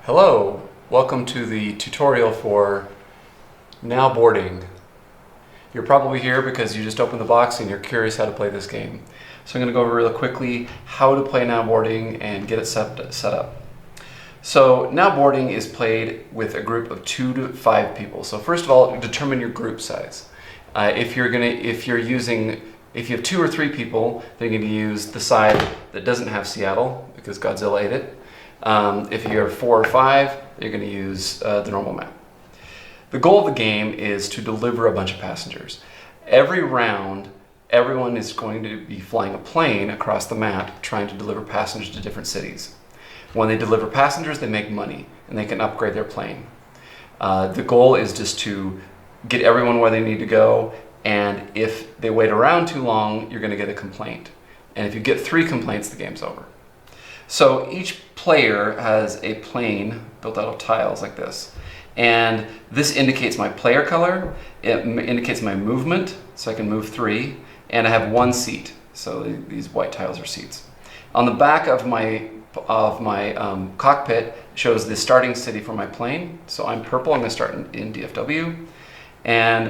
Hello, welcome to the tutorial for Now Boarding. You're probably here because you just opened the box and you're curious how to play this game. So I'm going to go over really quickly how to play Now Boarding and get it set up. So Now Boarding is played with a group of 2 to 5 people. So first of all, determine your group size. If you have 2 or 3 people, they're going to use the side that doesn't have Seattle because Godzilla ate it. If you have 4 or 5, you're going to use the normal map. The goal of the game is to deliver a bunch of passengers. Every round, everyone is going to be flying a plane across the map trying to deliver passengers to different cities. When they deliver passengers, they make money and they can upgrade their plane. The goal is just to get everyone where they need to go, and if they wait around too long, you're going to get a complaint. And if you get 3 complaints, the game's over. So each player has a plane built out of tiles like this. And this indicates my player color, it indicates my movement, so I can move 3, and I have 1 seat. So these white tiles are seats. On the back of my cockpit shows the starting city for my plane. So I'm purple, I'm going to start in DFW. And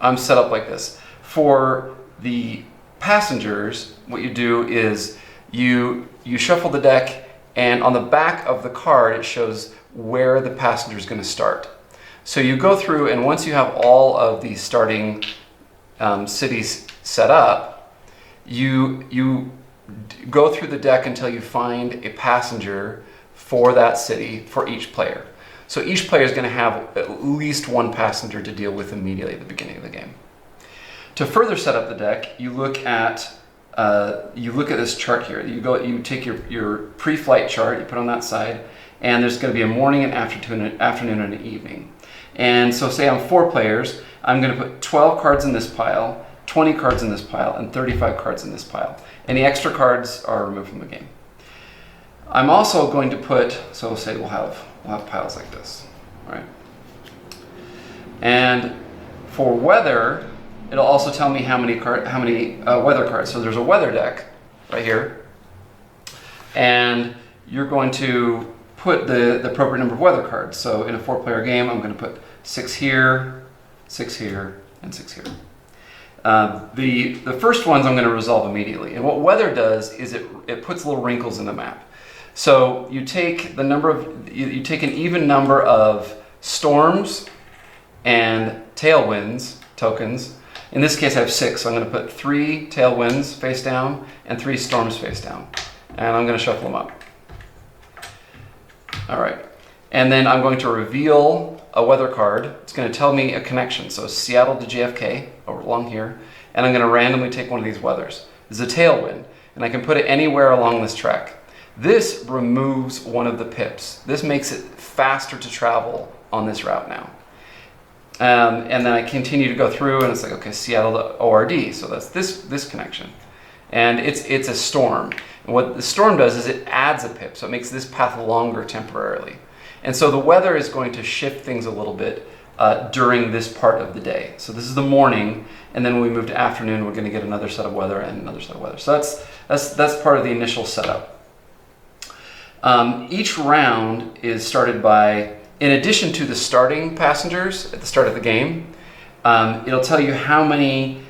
I'm set up like this. For the passengers, what you do is you shuffle the deck, and on the back of the card it shows where the passenger is going to start. So you go through, and once you have all of the starting cities set up, you go through the deck until you find a passenger for that city for each player. So each player is going to have at least 1 passenger to deal with immediately at the beginning of the game. To further set up the deck, you look at this chart here. You take your pre-flight chart, you put on that side, and there's going to be a morning, an afternoon, and an evening. And so say I'm 4 players, I'm going to put 12 cards in this pile, 20 cards in this pile, and 35 cards in this pile. Any extra cards are removed from the game. I'm also going to put, so say we'll have piles like this, right? And for weather, it'll also tell me how many weather cards. So there's a weather deck right here, and you're going to put the appropriate number of weather cards. So in a 4-player game, I'm going to put 6 here, 6 here, and 6 here. The first ones I'm going to resolve immediately. And what weather does is it puts little wrinkles in the map. So you take you take an even number of storms and tailwinds tokens. In this case, I have 6, so I'm going to put 3 tailwinds face down and 3 storms face down. And I'm going to shuffle them up. All right. And then I'm going to reveal a weather card. It's going to tell me a connection. So Seattle to JFK, over along here. And I'm going to randomly take one of these weathers. This is a tailwind, and I can put it anywhere along this track. This removes one of the pips. This makes it faster to travel on this route now. And then I continue to go through, and it's like, okay, Seattle to ORD, so that's this connection. And it's a storm. And what the storm does is it adds a pip, so it makes this path longer temporarily. And so the weather is going to shift things a little bit during this part of the day. So this is the morning, and then when we move to afternoon, we're going to get another set of weather and another set of weather. So that's part of the initial setup. Each round is started by, in addition to the starting passengers at the start of the game, it'll tell you how many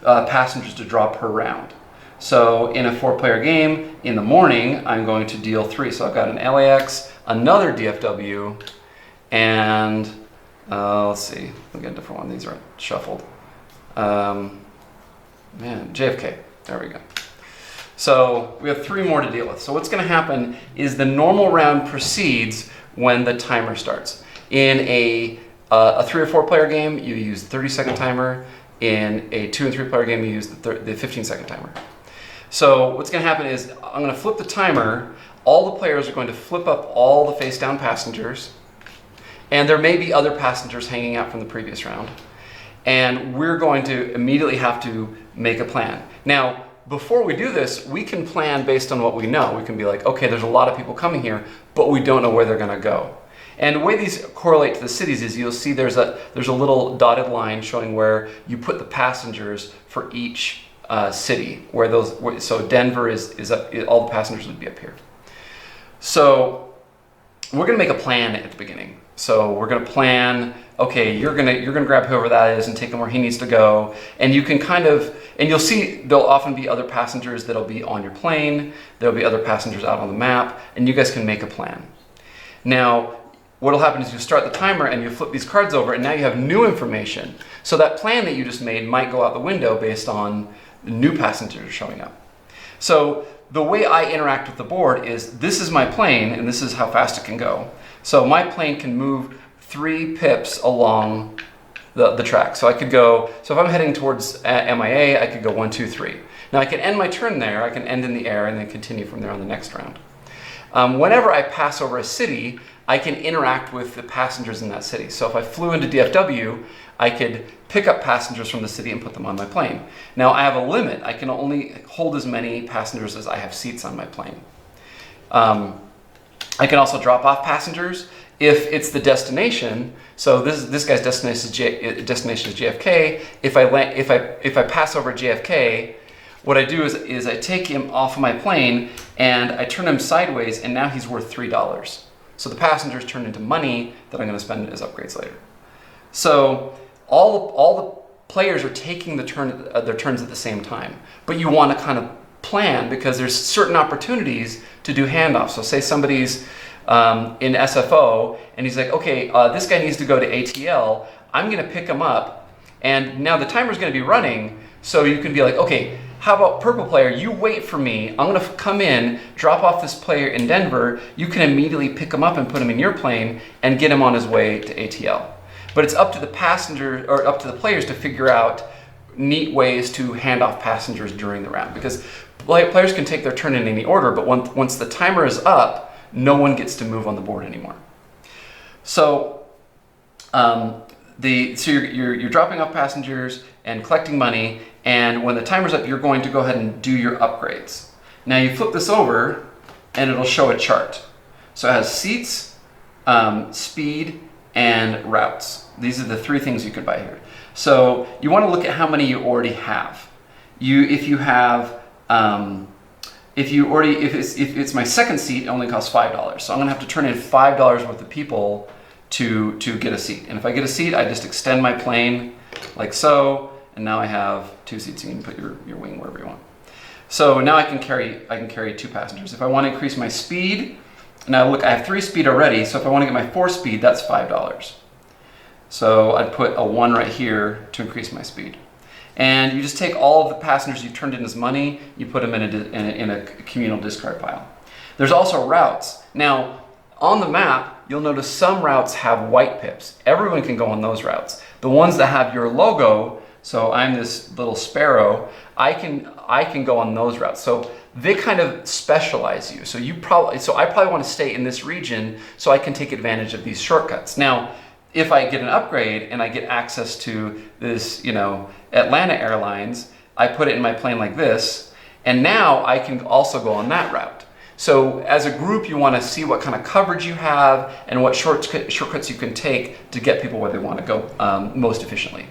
passengers to draw per round. So in a 4-player game, in the morning, I'm going to deal 3. So I've got an LAX, another DFW, and let's see, we'll get a different one. These are shuffled. JFK, there we go. So we have 3 more to deal with. So what's going to happen is the normal round proceeds when the timer starts. In a 3 or 4-player game, you use the 30-second timer. In a 2 and 3-player game, you use the 15-second timer. So what's going to happen is I'm going to flip the timer. All the players are going to flip up all the face-down passengers, and there may be other passengers hanging out from the previous round. And we're going to immediately have to make a plan. Now, before we do this, we can plan based on what we know. We can be like, okay, there's a lot of people coming here, but we don't know where they're going to go. And the way these correlate to the cities is you'll see there's a little dotted line showing where you put the passengers for each city. So Denver is up, all the passengers would be up here. So we're gonna make a plan at the beginning. So we're gonna plan, okay, you're gonna grab whoever that is and take him where he needs to go. And you can and you'll see there'll often be other passengers that'll be on your plane. There'll be other passengers out on the map, and you guys can make a plan. Now, what'll happen is you start the timer and you flip these cards over, and now you have new information. So that plan that you just made might go out the window based on new passengers showing up. So the way I interact with the board is, this is my plane and this is how fast it can go. So my plane can move 3 pips along the track. So I could go, so if I'm heading towards MIA, I could go 1, 2, 3. Now I can end my turn there, I can end in the air and then continue from there on the next round. Whenever I pass over a city, I can interact with the passengers in that city. So if I flew into DFW, I could pick up passengers from the city and put them on my plane. Now I have a limit. I can only hold as many passengers as I have seats on my plane. I can also drop off passengers if it's the destination. So this guy's destination is JFK. If I pass over JFK, what I do is I take him off of my plane and I turn him sideways, and now he's worth $3. So the passengers turn into money that I'm going to spend as upgrades later. So all the players are taking their turns at the same time, but you want to kind of plan, because there's certain opportunities to do handoffs. So say somebody's in SFO and he's like, okay, this guy needs to go to ATL. I'm going to pick him up, and now the timer's going to be running. So you can be like, okay, how about purple player, you wait for me. I'm going to come in, drop off this player in Denver. You can immediately pick him up and put him in your plane and get him on his way to ATL. But it's up to the passenger, or up to the players, to figure out neat ways to hand off passengers during the round, because players can take their turn in any order, but once the timer is up, no one gets to move on the board anymore. So you're dropping off passengers and collecting money, and when the timer's up, you're going to go ahead and do your upgrades. Now you flip this over and it'll show a chart. So it has seats, speed, and routes. These are the 3 things you could buy here. So you want to look at how many you already have. If it's my second seat, it only costs $5. So I'm going to have to turn in $5 worth of people to get a seat. And if I get a seat, I just extend my plane like so, and now I have 2 seats. You can put your wing wherever you want. So now I can carry 2 passengers. If I want to increase my speed, now look, I have 3 speed already. So if I want to get my 4 speed, that's $5. So I'd put a 1 right here to increase my speed. And you just take all of the passengers you've turned in as money, you put them in a communal discard pile. There's also routes. Now, on the map, you'll notice some routes have white pips. Everyone can go on those routes. The ones that have your logo, so I'm this little sparrow, I can go on those routes. So they kind of specialize you. So I probably want to stay in this region so I can take advantage of these shortcuts. Now, if I get an upgrade and I get access to this, Atlanta Airlines, I put it in my plane like this, and now I can also go on that route. So as a group, you want to see what kind of coverage you have and what shortcuts you can take to get people where they want to go most efficiently.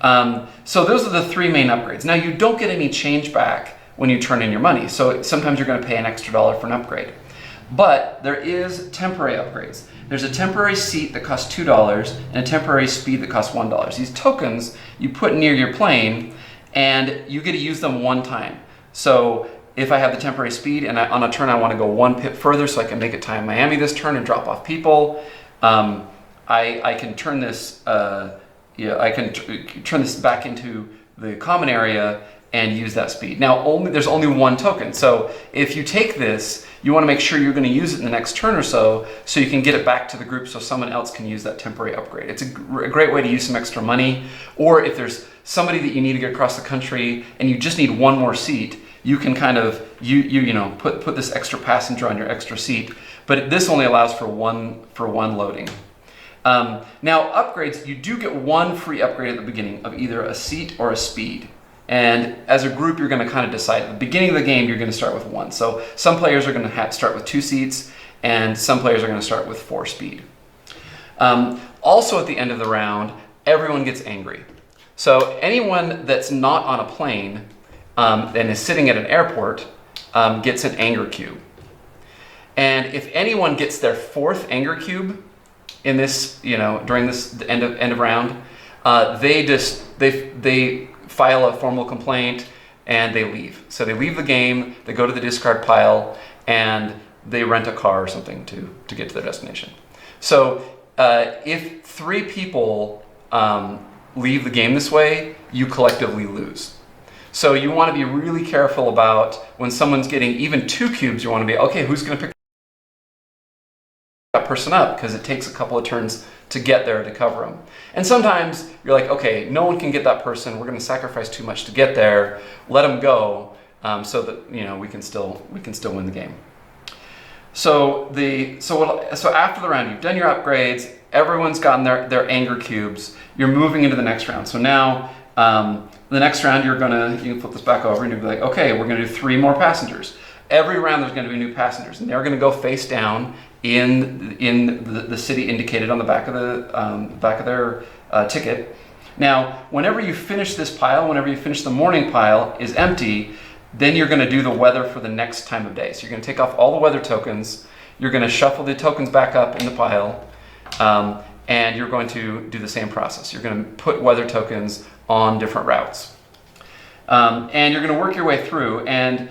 So those are the 3 main upgrades. Now, you don't get any change back when you turn in your money. So sometimes you're going to pay an extra $1 for an upgrade. But there is temporary upgrades. There's a temporary seat that costs $2 and a temporary speed that costs $1. These tokens you put near your plane, and you get to use them 1 time. So if I have the temporary speed and on a turn I want to go 1 pip further so I can make it time Miami this turn and drop off people, I can turn this turn this back into the common area and use that speed. Now, there's only 1 token. So if you take this, you want to make sure you're going to use it in the next turn or so you can get it back to the group so someone else can use that temporary upgrade. It's a great way to use some extra money. Or if there's somebody that you need to get across the country and you just need 1 more seat, you can kind of put this extra passenger on your extra seat. But this only allows for one loading. Now, upgrades, you do get 1 free upgrade at the beginning of either a seat or a speed. And as a group, you're going to kind of decide. At the beginning of the game, you're going to start with 1. So some players are going to start with 2 seats, and some players are going to start with 4 speed. Also, at the end of the round, everyone gets angry. So anyone that's not on a plane and is sitting at an airport gets an anger cube. And if anyone gets their 4th anger cube in this, during this end of round, they file a formal complaint and they leave. So they leave the game, they go to the discard pile, and they rent a car or something to get to their destination. So if 3 people leave the game this way, you collectively lose. So you want to be really careful about when someone's getting even 2 cubes, you want to be, okay, who's going to pick that person up? Because it takes a couple of turns to get there to cover them. And sometimes you're like, okay, no one can get that person. We're going to sacrifice too much to get there. Let them go so that we can still win the game. So after the round, you've done your upgrades. Everyone's gotten their anger cubes. You're moving into the next round. So now the next round, you can flip this back over and you'll be like, okay, we're going to do 3 more passengers. Every round there's going to be new passengers, and they're going to go face down in the city indicated on the back of their ticket. Now, whenever you finish this pile, whenever you finish the morning pile is empty, then you're going to do the weather for the next time of day. So you're going to take off all the weather tokens. You're going to shuffle the tokens back up in the pile, and you're going to do the same process. You're going to put weather tokens on different routes, and you're going to work your way through. And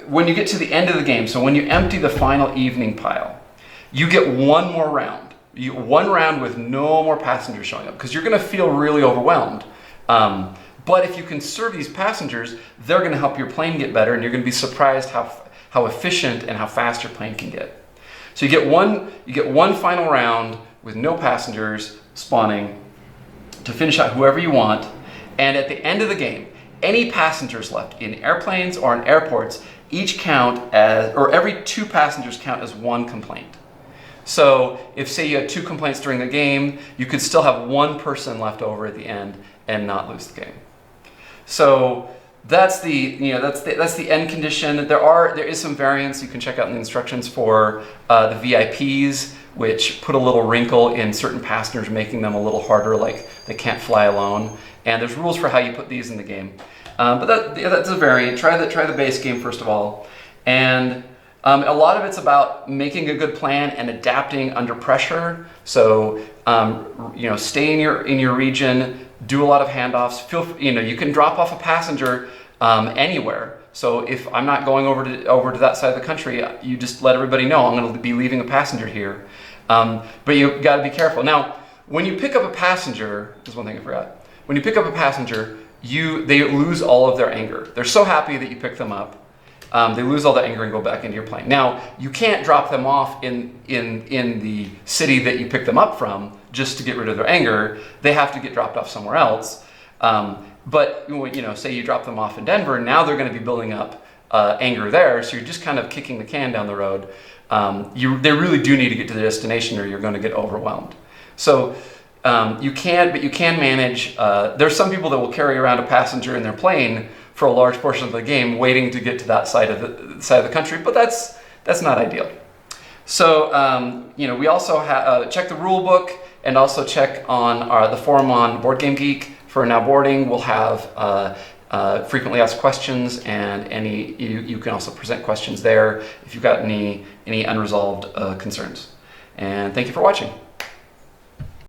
when you get to the end of the game, so when you empty the final evening pile, you get one more round. One round with no more passengers showing up, because you're going to feel really overwhelmed. But if you can serve these passengers, they're going to help your plane get better, and you're going to be surprised how efficient and how fast your plane can get. So you get one final round with no passengers spawning to finish out whoever you want. And at the end of the game, any passengers left in airplanes or in airports each count as, or every 2 passengers count as 1 complaint. So if, say, you had 2 complaints during the game, you could still have 1 person left over at the end and not lose the game. So that's the end condition. There is some variance you can check out in the instructions for the VIPs, which put a little wrinkle in certain passengers, making them a little harder, like they can't fly alone. And there's rules for how you put these in the game. But that's a variant. Try the base game first of all. And a lot of it's about making a good plan and adapting under pressure. So stay in your region, do a lot of handoffs. You can drop off a passenger anywhere. So if I'm not going over to that side of the country, you just let everybody know I'm going to be leaving a passenger here. But you got to be careful. Now, when you pick up a passenger, there's one thing I forgot. When you pick up a passenger, they lose all of their anger. They're so happy that you picked them up. They lose all the anger and go back into your plane. Now, you can't drop them off in the city that you picked them up from just to get rid of their anger. They have to get dropped off somewhere else. But say you drop them off in Denver, now they're going to be building up anger there. So you're just kind of kicking the can down the road. They really do need to get to the destination, or you're going to get overwhelmed. So you can manage. There's some people that will carry around a passenger in their plane for a large portion of the game, waiting to get to that side of the country, but that's not ideal. So we also check the rule book, and also check on the forum on Board Game Geek for Now Boarding. We'll have frequently asked questions, and you can also present questions there if you've got any unresolved concerns. And thank you for watching.